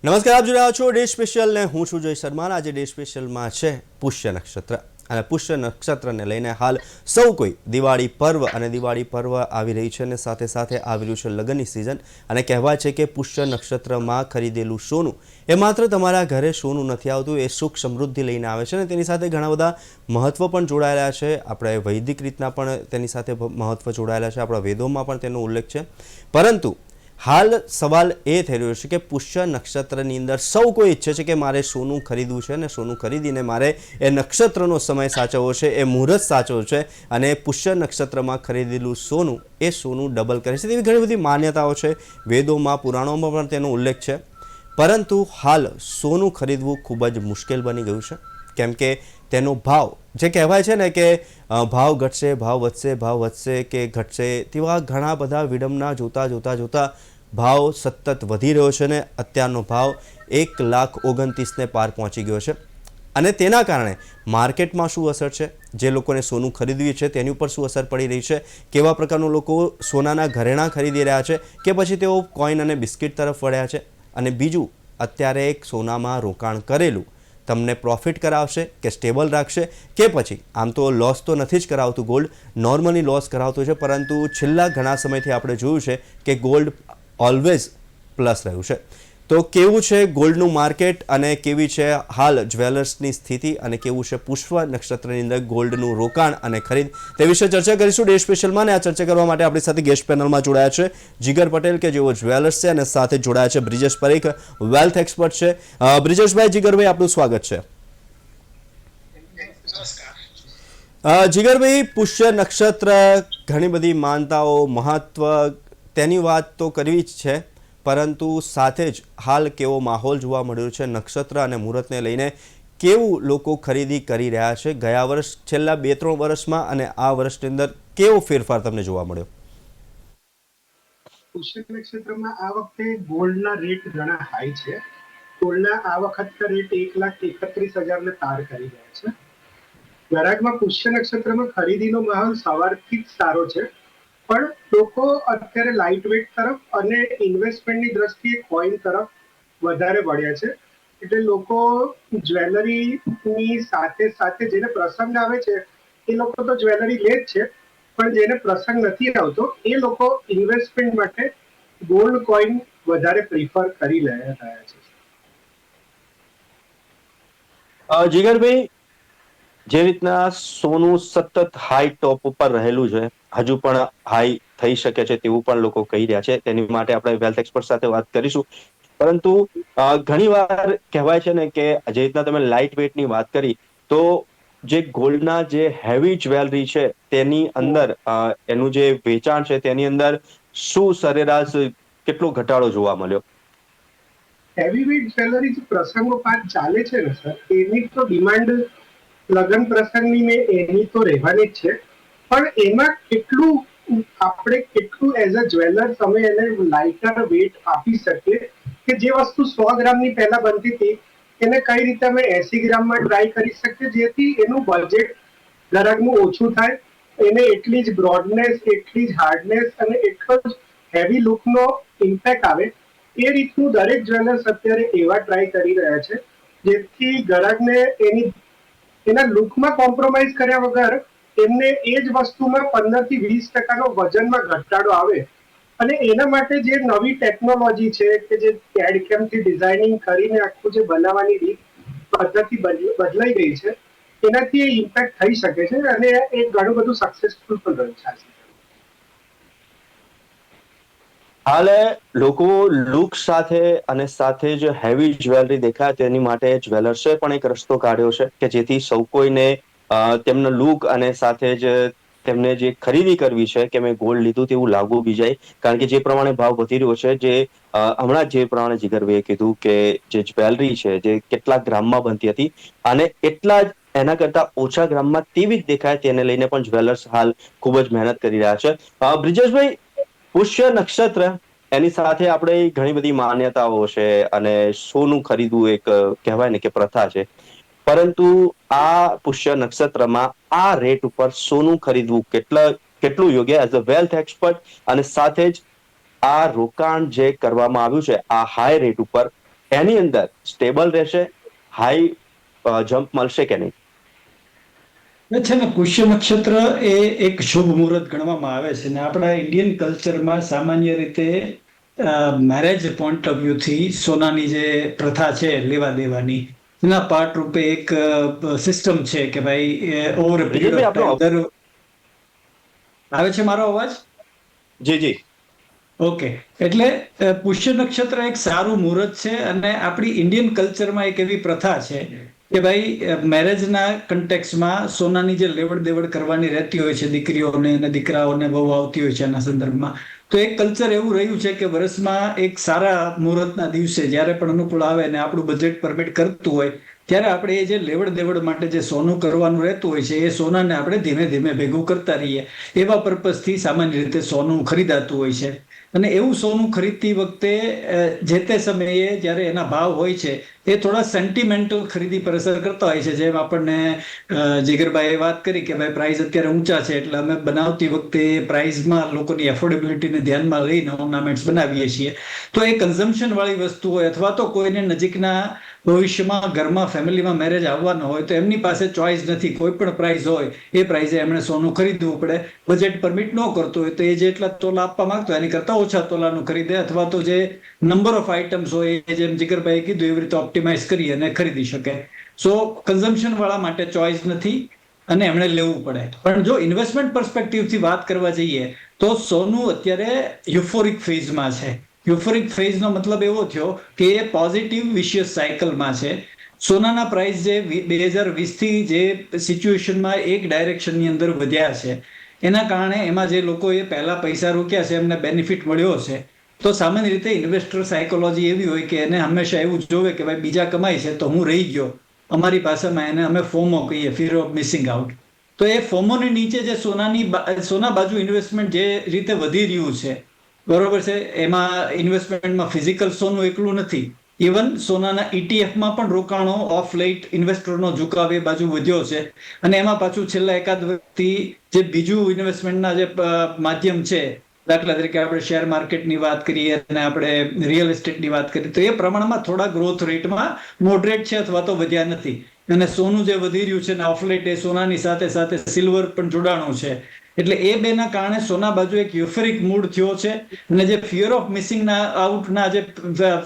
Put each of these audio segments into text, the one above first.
નમસ્કાર, આપ જોઈ રહ્યા છો ડે સ્પેશિયલ ને હું છું જય શર્મા। આજે ડે સ્પેશિયલમાં છે પુષ્ય નક્ષત્ર અને પુષ્ય નક્ષત્રને લઈને હાલ સૌ કોઈ દિવાળી પર્વ અને દિવાળી પર્વ આવી રહી છે અને સાથે સાથે આવી રહ્યું છે લગ્નની સિઝન અને કહેવાય છે કે પુષ્ય નક્ષત્રમાં ખરીદેલું સોનું એ માત્ર તમારા ઘરે સોનું નથી આવતું, એ સુખ સમૃદ્ધિ લઈને આવે છે અને તેની સાથે ઘણા બધા મહત્વ પણ જોડાયેલા છે। આપણે વૈદિક રીતના પણ તેની સાથે મહત્વ જોડાયેલા છે, આપણા વેદોમાં પણ તેનો ઉલ્લેખ છે। પરંતુ હાલ સવાલ એ થઈ રહ્યો છે કે પુષ્ય નક્ષત્રની અંદર સૌ કોઈ ઈચ્છે છે કે મારે સોનું ખરીદવું છે અને સોનું ખરીદીને મારે એ નક્ષત્રનો સમય સાચવવો છે, એ મુહૂર્ત સાચવવો છે અને પુષ્ય નક્ષત્રમાં ખરીદેલું સોનું એ સોનું ડબલ કરે છે। તેવી ઘણી બધી માન્યતાઓ છે, વેદોમાં પુરાણોમાં પણ તેનો ઉલ્લેખ છે। પરંતુ હાલ સોનું ખરીદવું ખૂબ જ મુશ્કેલ બની ગયું છે, કેમ કે તેનો ભાવ જે કહેવાય છે ને કે ભાવ ઘટશે, ભાવ વધશે, ભાવ વધશે કે ઘટશે, તેવા ઘણા બધા વિડંબના જોતા ભાવ સતત વધી રહ્યો છે ને અત્યારનો ભાવ 1,29,000 પાર પહોંચી ગયો છે। અને તેના કારણે માર્કેટમાં શું અસર છે, જે લોકોને સોનું ખરીદવું છે તેની ઉપર શું અસર પડી રહી છે, કેવા પ્રકારના લોકો સોનાના ઘરેણાં ખરીદી રહ્યા છે કે પછી તેઓ કોઈન અને બિસ્કિટ તરફ વળ્યા છે। અને બીજું, અત્યારે એક સોનામાં રોકાણ કરેલું તમને પ્રોફિટ કરાવશે કે સ્ટેબલ રાખશે કે પછી આમ તો લોસ તો નથી જ કરાવતું, ગોલ્ડ નોર્મલી લોસ કરાવતું છે, પરંતુ છેલ્લા ઘણા સમયથી આપણે જોયું છે કે ગોલ્ડ ઓલવેઝ પ્લસ રહ્યું છે। તો કેવું છે ગોલ્ડનું માર્કેટ અને કેવી છે હાલ જ્વેલર્સની સ્થિતિ અને કેવું છે પુષ્ય નક્ષત્રની અંદર ગોલ્ડનું રોકાણ અને ખરીદ, તે વિશે ચર્ચા કરીશું ડે સ્પેશિયલમાં। અને આ ચર્ચા કરવા માટે આપણી સાથે ગેસ્ટ પેનલમાં જોડાયા છે જીગર પટેલ કે જેઓ જ્વેલર્સ છે અને સાથે જોડાયા છે બ્રિજેશ પરીખ, વેલ્થ એક્સપર્ટ છે। બ્રિજેશભાઈ, જીગરભાઈ, આપનું સ્વાગત છે। જીગરભાઈ, પુષ્ય નક્ષત્ર, ઘણી બધી માનતાઓ, મહત્વ, તેની વાત તો કરવી જ છે, પરંતુ સાથે જ હાલ કેવો માહોલ જોવા મળ્યો છે નક્ષત્ર અને મુહૂર્તને લઈને, કેવું લોકો ખરીદી કરી રહ્યા છે ગયા વર્ષ, છેલ્લા 2-3 વર્ષમાં અને આ વર્ષની અંદર કેવો ફેરફાર તમને જોવા મળ્યો? પુષ્ય નક્ષત્રમાં આ વખતે ગોલ્ડના રેટ ઘણા હાઈ છે। ગોલ્ડના આ વખતના રેટ 1,31,000 ને પાર કરી ગયા છે। ગરાગમાં પુષ્ય નક્ષત્રમાં ખરીદીનો માહોલ સવારથી જ સારો છે, પણ લોકો અત્યારે લાઇટ વેટ તરફ અને ઇન્વેસ્ટમેન્ટની દ્રષ્ટિએ કોઈન તરફ વધારે વળ્યા છે। એટલે લોકો જ્વેલરીની સાથે સાથે જેને પ્રસંગ આવે છે એ લોકો તો જ્વેલરી લે જ છે, પણ જેને પ્રસંગ નથી આવતો એ લોકો ઇન્વેસ્ટમેન્ટ માટે ગોલ્ડ કોઈન વધારે પ્રિફર કરી રહ્યા છે। જીગરભાઈ, જે રીતના સોનું સતત હાઈ ટોપ ઉપર રહેલું છે, હજુ પણ હાઈ થઈ શકે છે તેવું પણ લોકો કહી રહ્યા છે, તેની માટે આપણે વેલ્થ એક્સપર્ટ સાથે વાત કરીશું। પરંતુ ઘણી વાર કહેવાય છે ને કે જે રીતના તમે લાઇટ વેટની વાત કરી, તો જે ગોલ્ડના જે હેવી જ્વેલરી છે તેની અંદર એનું જે વેચાણ છે તેની અંદર શું સરેરાશ કેટલો ઘટાડો જોવા મળ્યો? હેવી વેઇટ જ્વેલરી જે પ્રસંગો પાસ ચાલે છે ને સર, એની તો ડિમાન્ડ લગ્ન પ્રસંગની ને એની તો રહેવાની જ છે, પણ એમાં કેટલું એઝ અ જ્વેલર તમે એને લાઇટર વેટ આપી શકીએ કે જે વસ્તુ 100 ગ્રામની પહેલા બનતી હતી એને કઈ રીતે અમે 80 ગ્રામમાં ટ્રાય કરી શકીએ જેથી એનું બજેટ ગ્રાહકનું ઓછું થાય, એને એટલી જ બ્રોડનેસ, એટલી જ હાર્ડનેસ અને એટલો જ હેવી લુકનો ઇમ્પેક્ટ આવે, એ રીતનું દરેક જ્વેલર્સ અત્યારે એવા ટ્રાય કરી રહ્યા છે જેથી ગ્રાહકને એના લુકમાં કોમ્પ્રોમાઇઝ કર્યા વગર એમને એ જ વસ્તુમાં 15-20% વજનમાં ઘટાડો આવે। અને એના માટે જે નવી ટેકનોલોજી છે કે જે કેડ-કેમથી ડિઝાઇનિંગ કરીને આખું જે બનાવવાની રીત પદ્ધતિ બદલાઈ ગઈ છે, એનાથી એ ઇમ્પેક્ટ થઈ શકે છે અને એ ઘણું બધું સક્સેસફુલ પણ રહ્યું છે। હાલે લોકો લુક સાથે અને સાથે જ હેવી જ્વેલરી દેખાય તેની માટે જ્વેલર્સે પણ એક રસ્તો કાઢ્યો છે કે જેથી સૌ કોઈને તેમનો લુક અને સાથે જ તેમને જે ખરીદી કરવી છે કે મેં ગોલ્ડ લીધું તેવું લાગવું બી જાય, કારણ કે જે પ્રમાણે ભાવ વધી રહ્યો છે, જે હમણાં જે પ્રમાણે જીગરભાઈએ કીધું કે જે જ્વેલરી છે જે કેટલાક ગ્રામમાં બનતી હતી અને એટલા જ એના કરતા ઓછા ગ્રામમાં તેવી જ દેખાય તેને લઈને પણ જ્વેલર્સ હાલ ખૂબ જ મહેનત કરી રહ્યા છે। બ્રિજેશભાઈ, પુષ્ય નક્ષત્ર, એની સાથે આપણે ઘણી બધી માન્યતાઓ છે અને સોનું ખરીદવું એક કહેવાય ને કે પ્રથા છે, પરંતુ આ પુષ્ય નક્ષત્રમાં આ રેટ ઉપર સોનું ખરીદવું કેટલું યોગ્ય એઝ અ વેલ્થ એક્સપર્ટ, અને સાથે જ આ રોકાણ જે કરવામાં આવ્યું છે આ હાઈ રેટ ઉપર, એની અંદર સ્ટેબલ રહેશે, હાઈ જમ્પ મળશે કે નહીં? છે ને, પુષ્ય નક્ષત્ર એ એક શુભ મુહૂર્ત ગણવામાં આવે છે ને આપણા ઇન્ડિયન કલ્ચરમાં સામાન્ય રીતે મેરેજ પોઈન્ટ ઓફ વ્યૂ થી સોનાની જે પ્રથા છે લેવા દેવાની, એના પાર્ટ રૂપે એક સિસ્ટમ છે કે ભાઈ ઓવર આવે છે મારો અવાજ? જી જી. ઓકે, એટલે પુષ્ય નક્ષત્ર એક સારું મુહૂર્ત છે અને આપણી ઇન્ડિયન કલ્ચરમાં એક એવી પ્રથા છે કે ભાઈ મેરેજના કન્ટેક્સમાં સોનાની જે લેવડ દેવડ કરવાની રહેતી હોય છે દીકરીઓને અને દીકરાઓને બહુ આવતી હોય છે એના સંદર્ભમાં, તો એક કલ્ચર એવું રહ્યું છે કે વર્ષમાં એક સારા મુહૂર્તના દિવસે જ્યારે પણ અનુકૂળ આવે ને આપણું બજેટ પરમિટ કરતું હોય ત્યારે આપણે એ જે લેવડ દેવડ માટે જે સોનું કરવાનું રહેતું હોય છે એ સોનાને આપણે ધીમે ધીમે ભેગું કરતા રહીએ, એવા પર્પઝથી સામાન્ય રીતે સોનું ખરીદાતું હોય છે. અને એવું સોનું ખરીદતી વખતે જે તે સમયે જ્યારે એના ભાવ હોય છે એ થોડા સેન્ટિમેન્ટલ ખરીદી પર અસર કરતા હોય છે. જેમ આપણને જીગરભાઈએ વાત કરી કે ભાઈ પ્રાઇસ અત્યારે ઊંચા છે એટલે અમે બનાવતી વખતે પ્રાઇસમાં લોકોની એફોર્ડેબિલિટીને ધ્યાનમાં લઈને ઓર્નામેન્ટ્સ બનાવીએ છીએ. તો એ કન્ઝમ્પશન વાળી વસ્તુ હોય અથવા તો કોઈને નજીકના ભવિષ્યમાં ઘરમાં ફેમિલીમાં મેરેજ આવવાનો હોય તો એમની પાસે ચોઇસ નથી, કોઈ પણ પ્રાઇસ હોય એ પ્રાઇસે એમણે સોનું ખરીદવું પડે. બજેટ પરમિટ ન કરતો હોય તો એ જેટલા તોલા આપવા માંગતો હોય એની કરતા ઓછા તોલાનું ખરીદે, અથવા તો જે નંબર ઓફ આઇટમ્સ હોય એ જેમ જીગરભાઈએ કીધું એવી રીતે ઓપ્ટિમાઇઝ કરી અને ખરીદી શકે. સો કન્ઝમ્પશન વાળા માટે ચોઇસ નથી અને એમણે લેવું પડે. પણ જો ઇન્વેસ્ટમેન્ટ પર્સપેક્ટિવથી વાત કરવા જઈએ તો સોનું અત્યારે યુફોરિક ફેઝમાં છે. યુફોરિક ફેઝનો મતલબ એવો થયો કે એ પોઝિટિવ વિશિયસ સાયકલમાં છે. સોનાના પ્રાઇસ જે 2020થી જે સિચ્યુએશનમાં એક ડાયરેક્શનની અંદર વધ્યા છે એના કારણે એમાં જે લોકોએ પહેલા પૈસા રોક્યા છે એમને બેનિફિટ મળ્યો છે. તો સામાન્ય રીતે ઇન્વેસ્ટર સાયકોલોજી એવી હોય કે એને હંમેશા એવું જોવે કે ભાઈ બીજા કમાય છે તો હું રહી ગયો. અમારી ભાષામાં એને અમે ફોમો કહીએ, ફિયર ઓફ મિસિંગ આઉટ. તો એ ફોમોની નીચે જે સોના બાજુ ઇન્વેસ્ટમેન્ટ જે રીતે વધી રહ્યું છે, બરોબર છે, એમાં ઇન્વેસ્ટમેન્ટમાં ફિઝિકલ સોનું એકલું નથી, ઇવન સોનાના ઇટીએફમાં પણ રોકાણો ઓફ લેટ ઇન્વેસ્ટરનો ઝુકાવ એ બાજુ વધ્યો છે. અને એમાં પાછું છેલ્લા એકાદ વર્ષથી જે બીજું ઇન્વેસ્ટમેન્ટના જે માધ્યમ છે, દાખલા તરીકે આપણે શેર માર્કેટની વાત કરીએ અને આપણે રિયલ એસ્ટેટની વાત કરીએ તો એ પ્રમાણમાં થોડા ગ્રોથ રેટમાં મોડરેટ છે અથવા તો વધ્યા નથી. અને સોનું જે વધી રહ્યું છે ને ઓફ લેટ એ સોનાની સાથે સાથે સિલ્વર પણ જોડાણું છે. એટલે એ બેના કારણે સોના બાજુ એક યુફેરિક મૂડ થયો છે. અને જે ફિયર ઓફ મિસિંગ આઉટના જે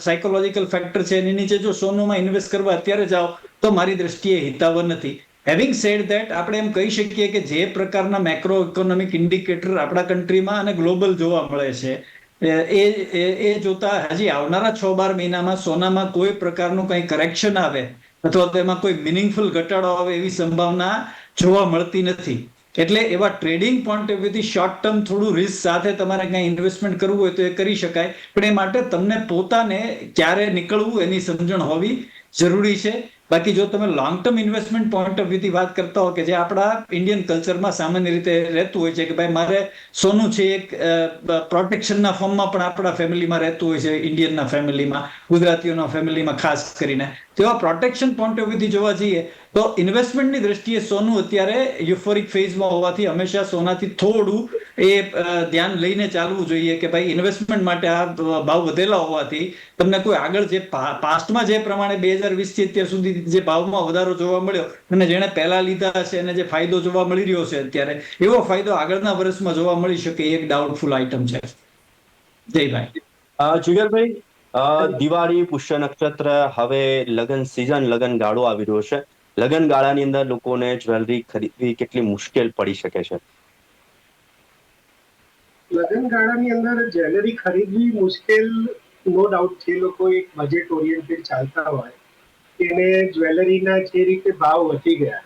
સાયકોલોજીકલ ફેક્ટર છે એની નીચે જો સોનુમાં ઇન્વેસ્ટ કરવા અત્યારે જાઓ તો મારી દ્રષ્ટિએ હિતાવહ નથી. હેવિંગ સેડ ધેટ આપણે એમ કહી શકીએ કે જે પ્રકારના મેક્રો ઇકોનોમિક ઇન્ડિકેટર આપણા કન્ટ્રીમાં અને ગ્લોબલ જોવા મળે છે એ જોતા હજી આવનારા 6-12 મહિનામાં સોનામાં કોઈ પ્રકારનું કંઈ કરેક્શન આવે અથવા તો એમાં કોઈ મિનિંગફુલ ઘટાડો આવે એવી સંભાવના જોવા મળતી નથી. એટલે એવા ટ્રેડિંગ પોઈન્ટ ઓફ વ્યૂથી શોર્ટ ટર્મ થોડું રિસ્ક સાથે તમારે કંઈ ઇન્વેસ્ટમેન્ટ કરવું હોય તો એ કરી શકાય, પણ એ માટે તમને પોતાને ક્યારે નીકળવું એની સમજણ હોવી જરૂરી છે. બાકી જો તમે long term investment point of વ્યૂથી વાત કરતા હો કે જે આપણા ઇન્ડિયન કલ્ચરમાં સામાન્ય રીતે રહેતું હોય છે કે ભાઈ મારે સોનું છે એક પ્રોટેક્શનના ફોર્મમાં પણ આપણા ફેમિલીમાં રહેતું હોય છે, ઇન્ડિયનના ફેમિલીમાં, ગુજરાતીઓના ફેમિલીમાં ખાસ કરીને. તેવા પ્રોટેક્શન પોઈન્ટ ઓફ વ્યૂથી જોવા જઈએ તો ઇન્વેસ્ટમેન્ટની દ્રષ્ટિએ સોનું અત્યારે યુફોરિક ફેઝમાં હોવાથી હંમેશા સોનાથી થોડું એ ધ્યાન લઈને ચાલવું જોઈએ કે ભાઈ ઇન્વેસ્ટમેન્ટ માટે આ ભાવ વધેલા હોવાથી તમને કોઈ આગળ જે પાસ્ટમાં જે પ્રમાણે 2020થી અત્યાર સુધી જે ભાવમાં વધારો જોવા મળ્યો અને જેણે પહેલા લીધા છે એને જે ફાયદો જોવા મળી રહ્યો છે અત્યારે, એવો ફાયદો આગળના વર્ષમાં જોવા મળી શકે એક ડાઉટફુલ આઈટમ છે. જયભાઈ. જીગરભાઈ, દિવાળી, પુષ્ય નક્ષત્ર, હવે લગ્ન સિઝન, લગ્ન ગાળો આવી રહ્યો છે. લગ્ન ગાળાની અંદર લોકોને જ્વેલરી ખરીદવી કેટલી મુશ્કેલ પડી શકે છે? લગ્ન ગાળાની અંદર જ્વેલરી ખરીદવી મુશ્કેલ નો ડાઉટ છે. લોકો એક બજેટ ઓરિએન્ટેડ ચાલતા હોય, એને જ્વેલરીના જે રીતે ભાવ વધી ગયા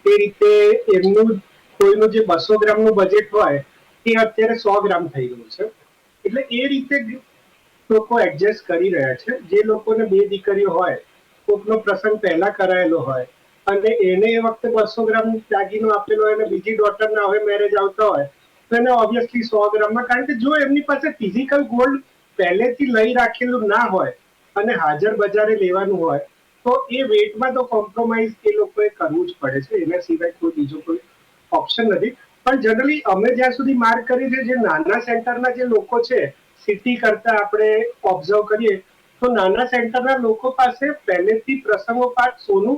તે રીતે એમનું કોઈનું જે 200 ગ્રામનું બજેટ હોય એ અત્યારે 100 ગ્રામ થઈ ગયું છે. એટલે એ રીતે લોકો એડજસ્ટ કરી રહ્યા છે. જે લોકોને 2 દીકરીઓ હોય, કોકનો પ્રસંગ પહેલા કરાયેલો હોય અને એને એ વખતે 200 ગ્રામ દાગીનો આપેલો હોય અને બીજી ડોટરના હવે મેરેજ આવતા હોય તો એને ઓબ્વિયસલી 100 ગ્રામમાં, કારણ કે જો એમની પાસે ફિઝિકલ ગોલ્ડ પહેલેથી લઈ રાખેલું ના હોય અને હાજર બજારે લેવાનું હોય તો એ વેટમાં તો કોમ્પ્રોમાઇઝ એ લોકોએ કરવું જ પડે છે. એના સિવાય કોઈ બીજો કોઈ ઓપ્શન નથી. પણ જનરલી અમે જ્યાં સુધી માર્ક કરી છે, જે નાના સેન્ટરના જે લોકો છે, સિટી કરતા આપણે ઓબ્ઝર્વ કરીએ તો નાના સેન્ટરના લોકો પાસે પહેલેથી પ્રસંગોપાત સોનું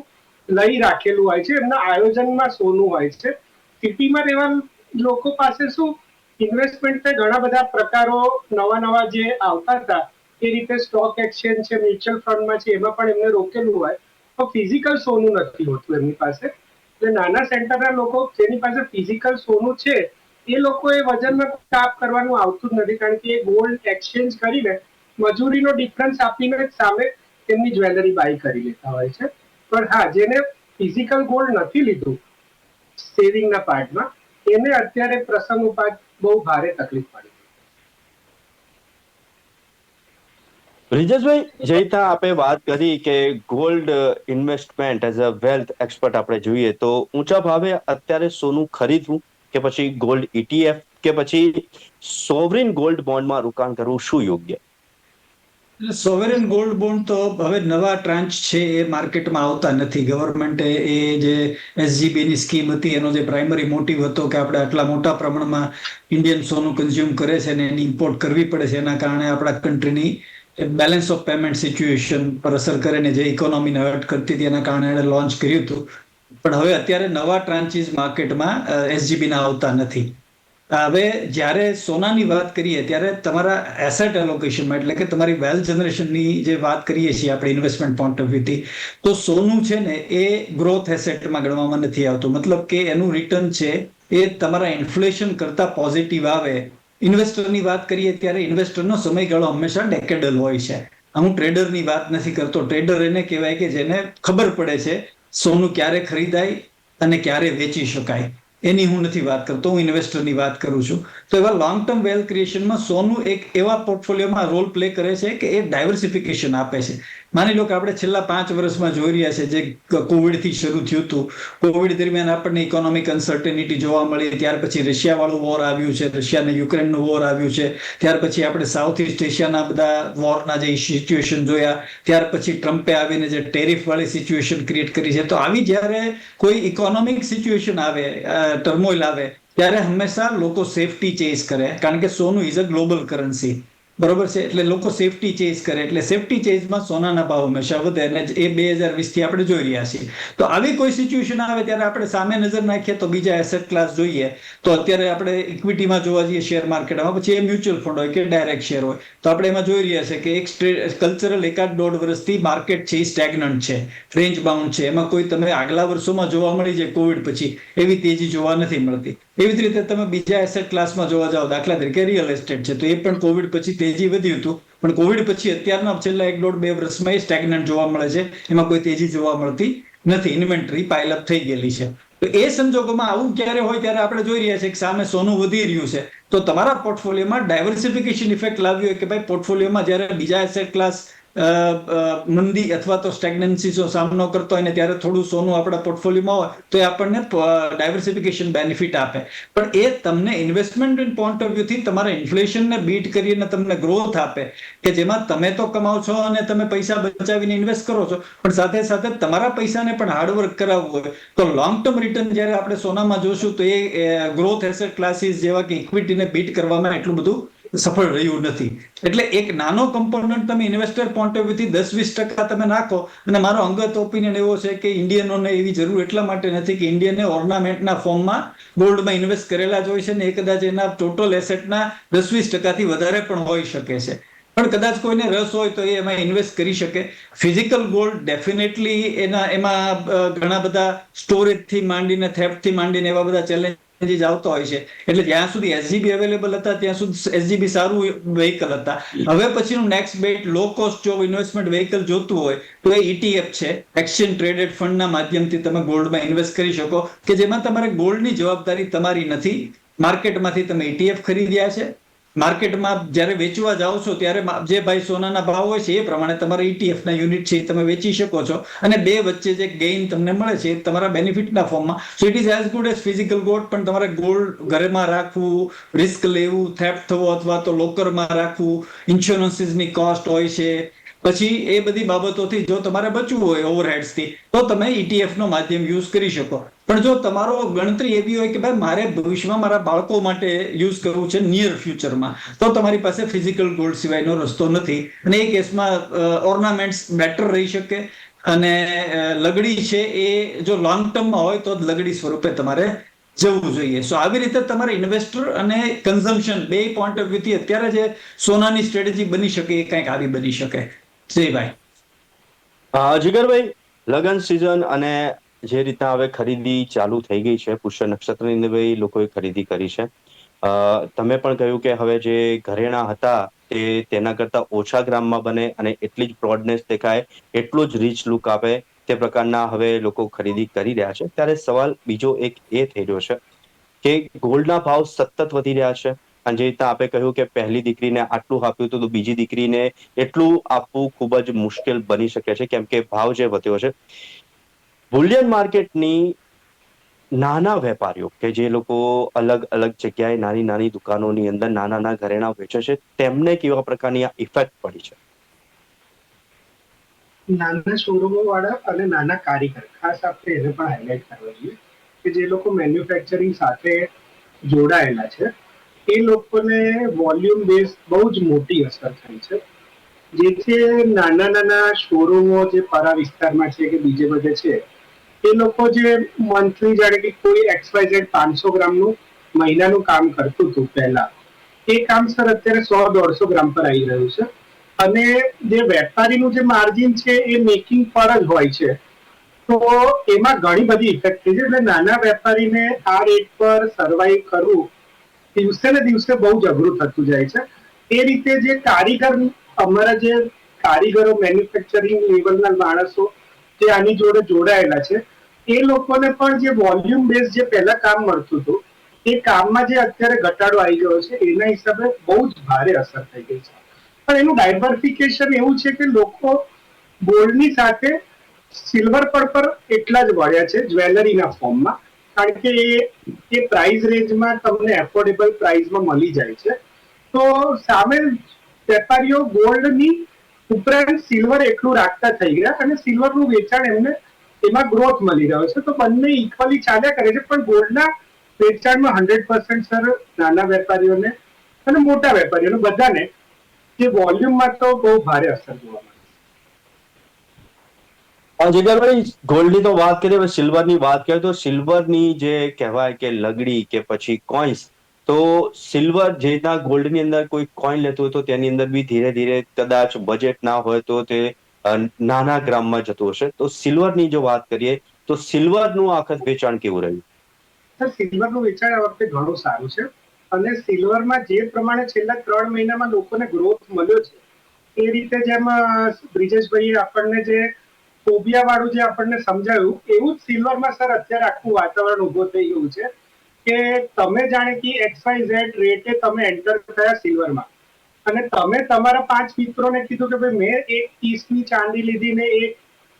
લઈ રાખેલું હોય છે, એમના આયોજનમાં સોનું હોય છે. સિટીમાં રહેવા લોકો પાસે શું ઇન્વેસ્ટમેન્ટના ઘણા બધા પ્રકારો નવા જે આવતા હતા એ રીતે સ્ટોક એક્સચેન્જ છે, મ્યુચ્યુઅલ ફંડમાં છે, એમાં પણ એમને રોકેલું હોય, તો ફિઝિકલ સોનું નથી હોતું એમની પાસે. એટલે નાના સેન્ટરના લોકો જેની પાસે ફિઝિકલ સોનું છે એ લોકો એ વજનમાં કાપ કરવાનું આવતું જ નથી, કારણ કે એ ગોલ્ડ એક્સચેન્જ કરીને મજૂરીનો ડિફરન્સ આપીને સામે તેમની જ્વેલરી બાય કરી લેતા હોય છે. પણ હા, જેને ફિઝિકલ ગોલ્ડ નથી લીધું સેવિંગના પાર્ટમાં, એને અત્યારે પ્રસંગોપાત બહુ ભારે તકલીફ પડી. બ્રિજેશભાઈ, જે રીતે આપણે વાત કરી કે gold investment as a wealth expert આપણે જોઈએ તો ઊંચા ભાવે અત્યારે સોનું ખરીદવું કે પછી ગોલ્ડ ETF કે પછી સોવરિન ગોલ્ડ બોન્ડમાં રોકાણ કરવું શું યોગ્ય? સોવેરેન ગોલ્ડ બોન્ડ તો હવે નવા ટ્રાન્ચ છે એ માર્કેટમાં આવતા નથી. ગવર્મેન્ટે એ જે SGB ની સ્કીમ હતી એનો જે પ્રાઇમરી મોટિવ હતો કે આપણે આટલા મોટા પ્રમાણમાં ઇન્ડિયન સોનું કન્ઝ્યુમ કરે છે ને એની ઇમ્પોર્ટ કરવી પડે છે, એના કારણે આપણા કન્ટ્રીની બેલેન્સ ઓફ પેમેન્ટ સિચ્યુએશન પર અસર કરે ને જે ઇકોનોમીને હર્ટ કરતી હતી એના કારણે એણે લોન્ચ કર્યું હતું. પણ હવે અત્યારે નવા ટ્રાન્ચીસ માર્કેટમાં SGB ના આવતા નથી. હવે જ્યારે સોનાની વાત કરીએ ત્યારે તમારા એસેટ એલોકેશનમાં, એટલે કે તમારી વેલ્થ જનરેશનની જે વાત કરીએ છીએ આપણે ઇન્વેસ્ટમેન્ટ પોઈન્ટ ઓફ વ્યૂથી, તો સોનું છે ને એ ગ્રોથ એસેટમાં ગણવામાં નથી આવતું. મતલબ કે એનું રિટર્ન છે એ તમારા ઇન્ફ્લેશન કરતા પોઝિટિવ આવે. ઇન્વેસ્ટરની વાત કરીએ ત્યારે ઇન્વેસ્ટરનો સમયગાળો હંમેશા ડેકેડલ હોય છે. હું ટ્રેડરની વાત નથી કરતો. ટ્રેડર એને કહેવાય કે જેને ખબર પડે છે સોનું ક્યારે ખરીદાય અને ક્યારે વેચી શકાય. એની હું નથી વાત કરતો, હું ઇન્વેસ્ટરની વાત કરું છું. તો એવા લોંગ ટર્મ વેલ્થ ક્રિએશનમાં સોનું એક એવા પોર્ટફોલિયોમાં રોલ પ્લે કરે છે કે એ ડાયવર્સિફિકેશન આપે છે. માની લો કે આપણે છેલ્લા 5 વર્ષમાં જોઈ રહ્યા છે જે કોવિડથી શરૂ થયું હતું. કોવિડ દરમિયાન આપણને ઇકોનોમિક અનસર્ટેનિટી જોવા મળી. ત્યાર પછી રશિયાવાળું વોર આવ્યું છે, રશિયા અને યુક્રેનનું વોર આવ્યું છે. ત્યાર પછી આપણે સાઉથ ઇસ્ટ એશિયાના બધા વોરના જે સિચ્યુએશન જોયા. ત્યાર પછી ટ્રમ્પે આવીને જે ટેરિફ વાળી સિચ્યુએશન ક્રિએટ કરી છે. તો આવી જ્યારે કોઈ ઇકોનોમિક સિચ્યુએશન આવે, ટર્મોઇલ આવે, ત્યારે હંમેશા લોકો સેફટી ચેઝ કરે, કારણ કે સોનું ઇઝ અ ગ્લોબલ કરન્સી. બરોબર છે? એટલે લોકો સેફટી ચેઝ કરે, એટલે સેફટી ચેઝમાં સોનાના ભાવ હંમેશા વધે, અને એ 2020થી આપણે જોઈ રહ્યા છીએ. તો આવી કોઈ સિચ્યુએશન આવે ત્યારે આપણે સામે નજર નાખીએ તો બીજા એસેટ ક્લાસ જોઈએ તો અત્યારે આપણે ઇક્વિટીમાં જોવા જઈએ, શેર માર્કેટમાં, પછી એ મ્યુચ્યુઅલ ફંડ હોય કે ડાયરેક્ટ શેર હોય, તો આપણે એમાં જોઈ રહ્યા છે કે એક કલ્ચરલ 1.5 વર્ષથી માર્કેટ છે એ સ્ટેગ્નન્ટ છે, રેન્જ બાઉન્ડ છે. એમાં કોઈ તમે આગલા વર્ષોમાં જોવા મળી જાય કોવિડ પછી એવી તેજી જોવા નથી મળતી. એવી જ રીતે તમે બીજા એસેટ ક્લાસમાં જોવા જાઓ, દાખલા તરીકે રિયલ એસ્ટેટ છે, તો એ પણ કોવિડ પછી તેજી વધ્યું હતું, પણ કોવિડ પછી અત્યારના છેલ્લા 1.5-2 વર્ષમાં એ સ્ટેગ્નન્ટ જોવા મળે છે. એમાં કોઈ તેજી જોવા મળતી નથી. ઇન્વેન્ટરી પાઇલઅપ થઈ ગયેલી છે. તો એ સંજોગોમાં આવું ક્યારે હોય ત્યારે આપણે જોઈ રહ્યા છીએ કે સામે સોનું વધી રહ્યું છે, તો તમારા પોર્ટફોલિયોમાં ડાયવર્સિફિકેશન ઇફેક્ટ લાવી હોય કે ભાઈ પોર્ટફોલિયોમાં જ્યારે બીજા એસેટ ક્લાસ મંદી અથવા તો સ્ટેગ્નન્સીનો સામનો કરતો હોય ને ત્યારે થોડું સોનું આપણા પોર્ટફોલિયોમાં હોય તો એ આપણને ડાયવર્સિફિકેશન બેનિફિટ આપે. પણ એ તમને ઇન્વેસ્ટમેન્ટ પોઈન્ટ ઓફ વ્યૂથી તમારા ઇન્ફ્લેશનને બીટ કરીને તમને ગ્રોથ આપે, કે જેમાં તમે તો કમાવ છો અને તમે પૈસા બચાવીને ઇન્વેસ્ટ કરો છો, પણ સાથે સાથે તમારા પૈસાને પણ હાર્ડવર્ક કરાવવું હોય તો લોંગ ટર્મ રિટર્ન જ્યારે આપણે સોનામાં જોશું તો એ ગ્રોથ એસેટ ક્લાસીસ જેવા કે ઇક્વિટીને બીટ કરવામાં એટલું બધું સફળ રહ્યું નથી. એટલે એક નાનો કમ્પોનન્ટ તમે ઇન્વેસ્ટર પોઈન્ટ ઓફ વ્યૂથી 10-20% તમે નાખો, અને મારો અંગત ઓપિનિયન એવો છે કે ઇન્ડિયનોને એવી જરૂર એટલા માટે નથી કે ઇન્ડિયને ઓર્નામેન્ટના ફોર્મમાં ગોલ્ડમાં ઇન્વેસ્ટ કરેલા જ હોય છે ને એ કદાચ એના ટોટલ એસેટના 10-20%થી વધારે પણ હોઈ શકે છે. પણ કદાચ કોઈને રસ હોય તો એ એમાં ઇન્વેસ્ટ કરી શકે. ફિઝિકલ ગોલ્ડ ડેફિનેટલી એમાં ઘણા બધા સ્ટોરેજથી માંડીને થેફ્ટથી માંડીને એવા બધા ચેલેન્જીસ આવતા હોય છે. એટલે જ્યાં સુધી SGB અવેલેબલ હતા ત્યાં સુધી SGB સારું વ્હીકલ હતા. હવે પછીનું નેક્સ્ટ બેટ લો કોસ્ટ જો ઇન્વેસ્ટમેન્ટ વ્હીકલ જોતું હોય તો એ ETF છે, એક્સચેન્જ ટ્રેડેડ ફંડના માધ્યમથી તમે ગોલ્ડમાં ઇન્વેસ્ટ કરી શકો, કે જેમાં તમારે ગોલ્ડની જવાબદારી તમારી નથી. માર્કેટમાંથી તમે ETF ખરીદ્યા છે, માર્કેટમાં જ્યારે વેચવા જાઓ છો ત્યારે જે ભાઈ સોનાના ભાવ હોય છે એ પ્રમાણે તમારા ETF ના યુનિટ છે તમે વેચી શકો છો, અને બે વચ્ચે જે ગેઇન તમને મળે છે એ તમારા બેનિફિટના ફોર્મમાં. So it is as good as physical gold. પણ તમારે ગોલ્ડ ઘરમાં રાખવું, રિસ્ક લેવું, થેફ્ટ થવો અથવા તો લોકરમાં રાખવું, ઇન્સ્યોરન્સીસની કોસ્ટ હોય છે, પછી એ બધી બાબતોથી જો તમારે બચવું હોય ઓવરહેડ્સથી તો તમે ETF નો માધ્યમ યુઝ કરી શકો. પણ જો તમારો ગણતરી એવી હોય કે ભાઈ મારે ભવિષ્યમાં મારા બાળકો માટે યુઝ કરવું છે નિયર ફ્યુચરમાં, તો તમારી પાસે ફિઝિકલ ગોલ્ડ સિવાયનો રસ્તો નથી. અને એ કેસમાં ઓર્નામેન્ટ્સ બેટર રહી શકે. અને લગડી છે એ જો લોંગ ટર્મમાં હોય તો લગડી સ્વરૂપે તમારે જવું જોઈએ. સો આવી રીતે તમારે ઇન્વેસ્ટર અને કન્ઝમ્પશન બે પોઈન્ટ ઓફ વ્યૂથી અત્યારે જે સોનાની સ્ટ્રેટેજી બની શકે એ કંઈક આવી બની શકે. જયભાઈ. જીગરભાઈ, લગન સિઝન અને જે રીતના હવે ખરીદી ચાલુ થઈ ગઈ છે, પુષ્ય નક્ષત્રની અંદર ભાઈ લોકોએ ખરીદી કરી છે. તમે પણ કહ્યું કે હવે જે ઘરેણા હતા તે તેના કરતા ઓછા ગ્રામમાં બને અને એટલી જ બ્રોડનેસ દેખાય, એટલો જ રીચ લુક આપે, તે પ્રકારના હવે લોકો ખરીદી કરી રહ્યા છે. ત્યારે સવાલ બીજો એક એ થઈ રહ્યો છે કે ગોલ્ડના ભાવ સતત વધી રહ્યા છે. અને જે રીતના આપણે કહ્યું કે પહેલી દીકરીને આટલું આપ્યું હતું તો બીજી દીકરીને એટલું આપવું ખૂબ જ મુશ્કેલ બની શકે છે, કેમ કે ભાવ જે વધ્યો છે. બુલિયન માર્કેટની નાના વેપારીઓ કે જે લોકો અલગ અલગ જગ્યાએ નાની નાની દુકાનોની અંદર નાના નાના ઘરેણા વેચે છે, તેમને કેવા પ્રકારની આ ઇફેક્ટ પડી છે? નાના શોરૂમો વાળા અને નાના કારીગર, ખાસ આપણે એને પણ હાઇલાઇટ કરવા જોઈએ કે જે લોકો મેન્યુફેક્ચરિંગ સાથે જોડાયેલા છે, એ લોકોને વોલ્યુમ બેઝ બહુ જ મોટી અસર થઈ છે. જેથી નાના નાના શોરૂમો જે પરા વિસ્તારમાં છે કે બીજે બધે છે, એ લોકો જે મંથલી જાણે કે કોઈ XYZ 500 ગ્રામનું મહિનાનું કામ કરતું હતું પહેલા, એ કામ સર અત્યારે 100-150 ગ્રામ પર આવી રહ્યું છે. અને જે વેપારીનું જે માર્જિન છે એ મેકિંગ પર જ હોય છે, તો એમાં ઘણી બધી ઇફેક્ટ થઈ છે. એટલે નાના વેપારીને આ રેટ પર સર્વાઈવ કરવું દિવસે ને દિવસે બહુ જ અઘરું થતું જાય છે. એ રીતે જે કારીગર, અમારા જે કારીગરો મેન્યુફેક્ચરિંગ લેવલના માણસો જે આની જોડે જોડાયેલા છે, એ લોકોને પણ જે વોલ્યુમ બેઝ જે પહેલા કામ મળતું હતું, એ કામમાં જે અત્યારે ઘટાડો આવી ગયો છે, એના હિસાબે બહુ જ ભારે અસર થઈ ગઈ છે. પણ એનું ડાયવર્સિફિકેશન એવું છે કે લોકો ગોલ્ડની સાથે સિલ્વર પર એટલા જ વળ્યા છે જ્વેલરીના ફોર્મમાં, કારણ કે એ પ્રાઇસ રેન્જમાં તમને એફોર્ડેબલ પ્રાઇસમાં મળી જાય છે. તો સામે વેપારીઓ ગોલ્ડની ઉપરાંત સિલ્વર એટલું રાખતા થઈ ગયા અને સિલ્વરનું વેચાણ એમને એમાં ગ્રોથ મળી રહ્યો છે. તો બંને ઇક્વલી ચાલ્યા કરે છે, પણ ગોલ્ડના વેચાણમાં 100% સર નાના વેપારીઓને અને મોટા વેપારીઓને બધાને જે વોલ્યુમમાં તો બહુ ભારે અસર જોવા મળે. જીગરભાઈ, ગોલ્ડની તો વાત કરીએ, સિલ્વરની વાત કરીએ તો સિલ્વરની જે કહેવાય કે લગડી કે પછી કોઈન્સ, તો સિલ્વર જે રીતના ગોલ્ડની અંદર કોઈ કોઈન લેતું હોય તો તેની અંદર બી ધીરે ધીરે કદાચ બજેટ ના હોય તો તે નાના ગ્રામમાં જતું હશે. તો સિલ્વરની જો વાત કરીએ તો સિલ્વરનું આખત વેચાણ કેવું રહ્યું? સર, સિલ્વરનું વેચાણ આ વખતે ઘણું સારું છે. અને સિલ્વરમાં જે પ્રમાણે છેલ્લા 3 મહિનામાં લોકોને ગ્રોથ મળ્યો છે, એ રીતે જેમ બ્રિજેશભાઈએ આપણને જે ફોબિયા વાળું જે આપણને સમજાવ્યું, એવું જ સિલ્વરમાં સર અત્યારે આખું વાતાવરણ ઉભો થઈ ગયું છે કે તમે જાણે કે XYZ રેટે તમે એન્ટર થયા સિલ્વરમાં, અને તમે તમારા 5 મિત્રોને કીધું કે ભાઈ મેં એક 30ની ચાંદી લીધી ને એક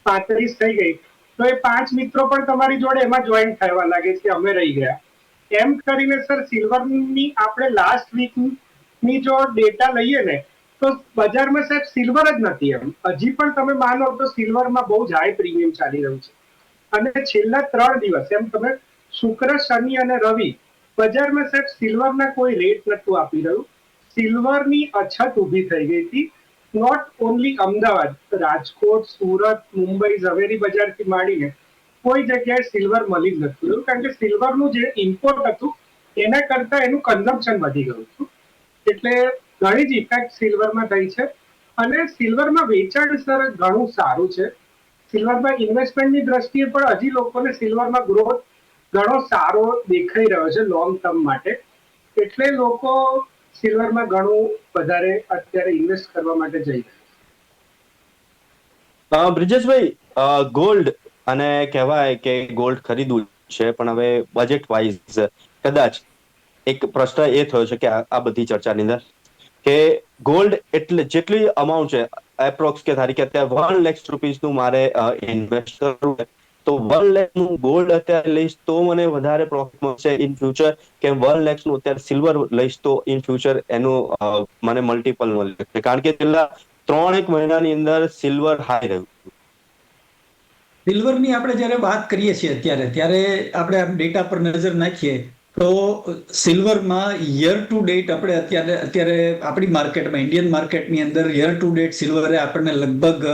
35 થઈ ગઈ, તો એ 5 મિત્રો પણ તમારી જોડે એમાં જોઈન થવા લાગે છે, અમે રહી ગયા. એમ કરીને સર સિલ્વરની આપણે લાસ્ટ વીકની જો ડેટા લઈએ ને, તો બજારમાં સાહેબ સિલ્વર જ નથી. એમ હજી પણ તમે માનો તો સિલ્વરમાં બહુ જ હાઈ પ્રીમિયમ ચાલી રહ્યું છે. અને છેલ્લા 3 દિવસ એમ તમે શુક્ર, શનિ અને રવિ બજારમાં સાહેબ સિલ્વરના કોઈ રેટ નતું આપી રહ્યું. સિલ્વરની અછત ઊભી થઈ ગઈ હતી. નોટ ઓનલી અમદાવાદ, રાજકોટ, સુરત, મુંબઈ, ઝવેરી બજારથી માંડીને કોઈ જગ્યાએ સિલ્વર મળી જ નથી રહ્યું, કારણ કે સિલ્વરનું જે ઇમ્પોર્ટ હતું એના કરતા એનું કન્ઝમ્પશન વધી ગયું હતું. એટલે ઘણી જ ઇફેક્ટ સિલ્વરમાં થઈ છે. અને સિલ્વરમાં વેચાણ સર ઘણું સારું છે. સિલ્વરમાં ઇન્વેસ્ટમેન્ટની દ્રષ્ટિએ પણ હજી લોકોને સિલ્વરમાં ગ્રોથ ઘણો સારો દેખાઈ રહ્યો છે લોંગ ટર્મ માટે. એટલે લોકો સિલ્વરમાં ઘણું વધારે અત્યારે ઇન્વેસ્ટ કરવા માટે જઈ રહ્યા છે. બ્રિજેશભાઈ, ગોલ્ડ અને કહેવાય કે ગોલ્ડ ખરીદવું છે, પણ હવે બજેટ વાઇઝ કદાચ એક પ્રશ્ન એ થયો છે કે આ બધી ચર્ચાની અંદર કે ગોલ્ડ એટલે જેટલી અમાઉન્ટ છે એપ્રોક્સ કે ધારી કે અત્યારે 1 લાખ રૂપીસનું મારે ઇન્વેસ્ટ કરવું છે, તો 1 લાખનું ગોલ્ડ અત્યારે લઈશ તો મને વધારે પ્રોફિટ મળશે ઇન ફ્યુચર, કે 1 લાખનું અત્યારે સિલ્વર લઈશ તો ઇન ફ્યુચર એનું મને મલ્ટિપલ મળશે? કારણ કે છેલ્લા 3-1 મહિનાની અંદર સિલ્વર હાઈ રહ્યું. સિલ્વરની આપણે જ્યારે વાત કરીએ છીએ ત્યારે આપણે આ ડેટા પર નજર નાખીએ તો સિલ્વરમાં યર ટુ ડેટ આપણે અત્યારે આપણી માર્કેટમાં ઇન્ડિયન માર્કેટની અંદર યર ટુ ડેટ સિલ્વરે આપણને લગભગ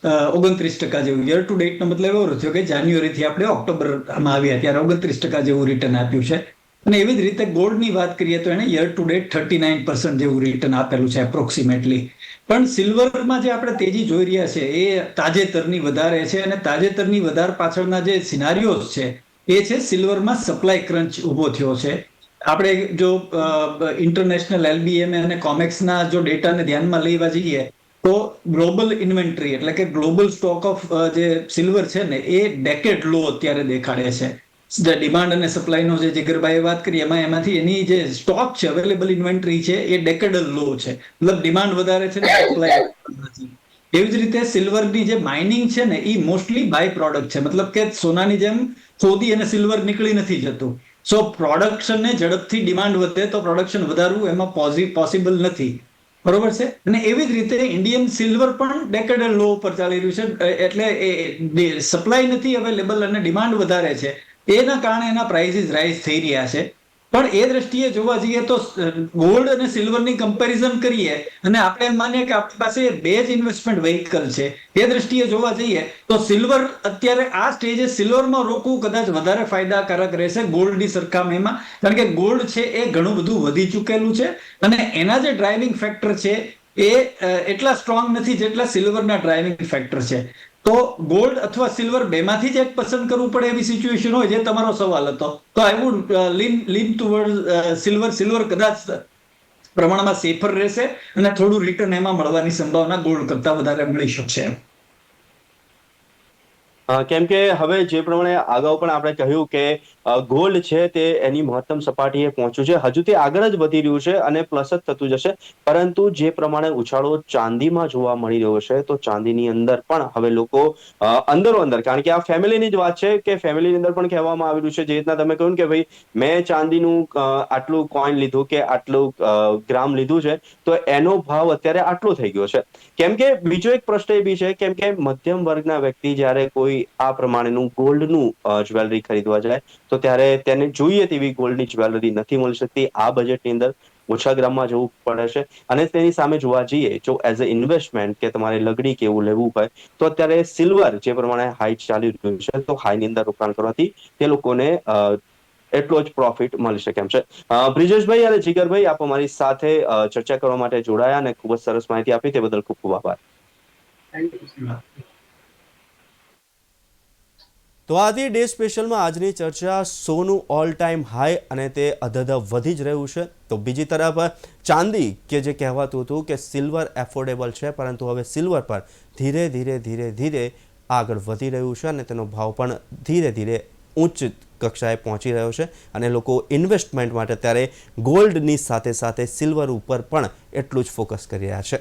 29% જેવું, યર ટુ ડેટનો મતલબ એવો થયો કે જાન્યુઆરીથી આપણે ઓક્ટોબરમાં આવ્યા ત્યારે 29% જેવું રિટર્ન આપ્યું છે. અને એવી જ રીતે ગોલ્ડની વાત કરીએ તો એને યર ટુ ડેટ 39% જેવું રિટર્ન આપેલું છે એપ્રોક્સિમેટલી. પણ સિલ્વરમાં જે આપણે તેજી જોઈ રહ્યા છે એ તાજેતરની વધારે છે, અને તાજેતરની વધાર પાછળના જે સિનારીઓઝ છે એ છે સિલ્વરમાં સપ્લાય ક્રંચ ઊભો થયો છે. આપણે જો ઇન્ટરનેશનલ LBMA અને કોમેક્સના જો ડેટાને ધ્યાનમાં લેવા જઈએ તો ગ્લોબલ ઇન્વેન્ટરી એટલે કે ગ્લોબલ સ્ટોક ઓફ જે સિલ્વર છે ને એ ડેકેડ લો અત્યારે દેખાડે છે. ડિમાન્ડ અને સપ્લાયનો જે જીગરભાઈએ વાત કરી એમાંથી એની જે સ્ટોક છે, અવેલેબલ ઇન્વેન્ટરી છે એ ડેકેડલ લો છે, મતલબ ડિમાન્ડ વધારે છે ને સપ્લાય નથી. એવી જ રીતે સિલ્વરની જે માઇનિંગ છે ને એ મોસ્ટલી બાય પ્રોડક્ટ છે, મતલબ કે સોનાની જેમ ખોદી અને સિલ્વર નીકળી નથી જતું. સો પ્રોડક્શનને ઝડપથી ડિમાન્ડ વધે તો પ્રોડક્શન વધારવું એમાં પોસિબલ નથી, બરોબર છે. અને એવી જ રીતે ઇન્ડિયન સિલ્વર પણ ડેકેડલ લો પર ચાલી રહ્યું છે, એટલે સપ્લાય નથી અવેલેબલ અને ડિમાન્ડ વધારે છે, એના કારણે એના પ્રાઇસીસ રાઇઝ થઈ રહ્યા છે. પણ એ દ્રષ્ટિએ જોવા જઈએ તો ગોલ્ડ અને સિલ્વરની કમ્પેરિઝન કરીએ અને આપણે એમ માનીએ કે આપણી પાસે બે જ ઇન્વેસ્ટમેન્ટ વેહિકલ છે, એ દ્રષ્ટિએ જોવા જઈએ તો સિલ્વર અત્યારે આ સ્ટેજે સિલ્વરમાં રોકવું કદાચ વધારે ફાયદાકારક રહેશે ગોલ્ડની સરખામણીમાં, કારણ કે ગોલ્ડ છે એ ઘણું બધું વધી ચૂકેલું છે અને એના જે ડ્રાઇવિંગ ફેક્ટર છે એ એટલા સ્ટ્રોંગ નથી જેટલા સિલ્વરના ડ્રાઇવિંગ ફેક્ટર છે. તો ગોલ્ડ અથવા સિલ્વર બેમાંથી જ એક પસંદ કરવું પડે એવી સિચ્યુએશન હોય, જે તમારો સવાલ હતો, તો I would lean toward silver કદાચ પ્રમાણમાં સેફર રહેશે અને થોડું રિટર્ન એમાં મળવાની સંભાવના ગોલ્ડ કરતા વધારે મળી શકશે. કેમ કે હવે જે પ્રમાણે અગાઉ પણ આપણે કહ્યું કે ગોલ્ડ છે તે એની મહત્તમ સપાટીએ પહોંચ્યું છે, હજુ તે આગળ જ વધી રહ્યું છે અને પ્લસ જ થતું જશે. પરંતુ જે પ્રમાણે ઉછાળો ચાંદીમાં જોવા મળી રહ્યો છે તો ચાંદીની અંદર પણ હવે લોકો અંદરો અંદર, કારણ કે આ ફેમિલીની જ વાત છે કે ફેમિલીની અંદર પણ કહેવામાં આવી રહ્યું છે, જે રીતના તમે કહ્યું કે ભાઈ મેં ચાંદીનું આટલું કોઈન લીધું કે આટલું ગ્રામ લીધું છે તો એનો ભાવ અત્યારે આટલો થઈ ગયો છે. કેમ કે બીજો એક પ્રશ્ન એ બી છે, કેમ કે મધ્યમ વર્ગના વ્યક્તિ જ્યારે કોઈ આ પ્રમાણેનું ગોલ્ડનું જ્વેલરી ખરીદવા જાય તો ત્યારે તેને જોઈએ તેવી ગોલ્ડની જ્વેલરી નથી મળી શકતી. આ બજેટની અંદર ઓછા ગ્રામમાં જવું પડે છે અને તેની સામે જોવા જઈએ જો એઝ અ ઇન્વેસ્ટમેન્ટ કે તમારે લગડી કે એવું લેવું હોય તો અત્યારે સિલ્વર જે પ્રમાણે હાઈ ચાલી રહ્યું છે તો હાઈની અંદર રોકાણ કરવાથી તે લોકોને એટલો જ પ્રોફિટ મળી શકે એમ છે. બ્રિજેશભાઈ અને જીગરભાઈ, આપ અમારી સાથે ચર્ચા કરવા માટે જોડાયા અને ખૂબ જ સરસ માહિતી આપી, તે બદલ ખૂબ ખૂબ આભાર. તો આજે ડે સ્પેશિયલમાં આજની ચર્ચા સોનું ઓલ ટાઈમ હાઈ અને તે અધધ વધી જ રહ્યું છે. તો બીજી તરફ ચાંદી કે જે કહેવાતું હતું કે સિલ્વર એફોર્ડેબલ છે, પરંતુ હવે સિલ્વર પર ધીરે ધીરે આગળ વધી રહ્યું છે અને તેનો ભાવ પણ ધીરે ધીરે ઉચ્ચ કક્ષાએ પહોંચી રહ્યો છે અને લોકો ઇન્વેસ્ટમેન્ટ માટે ત્યારે ગોલ્ડની સાથે સાથે સિલ્વર ઉપર પણ એટલું જ ફોકસ કરી રહ્યા છે.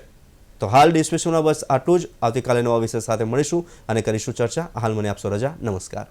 તો હાલ ડિસ્કશનમાં બસ આટલું જ. આવતીકાલે નવા વિષય સાથે મળીશું અને કરીશું ચર્ચા. હાલ મને આપશો રજા. નમસ્કાર.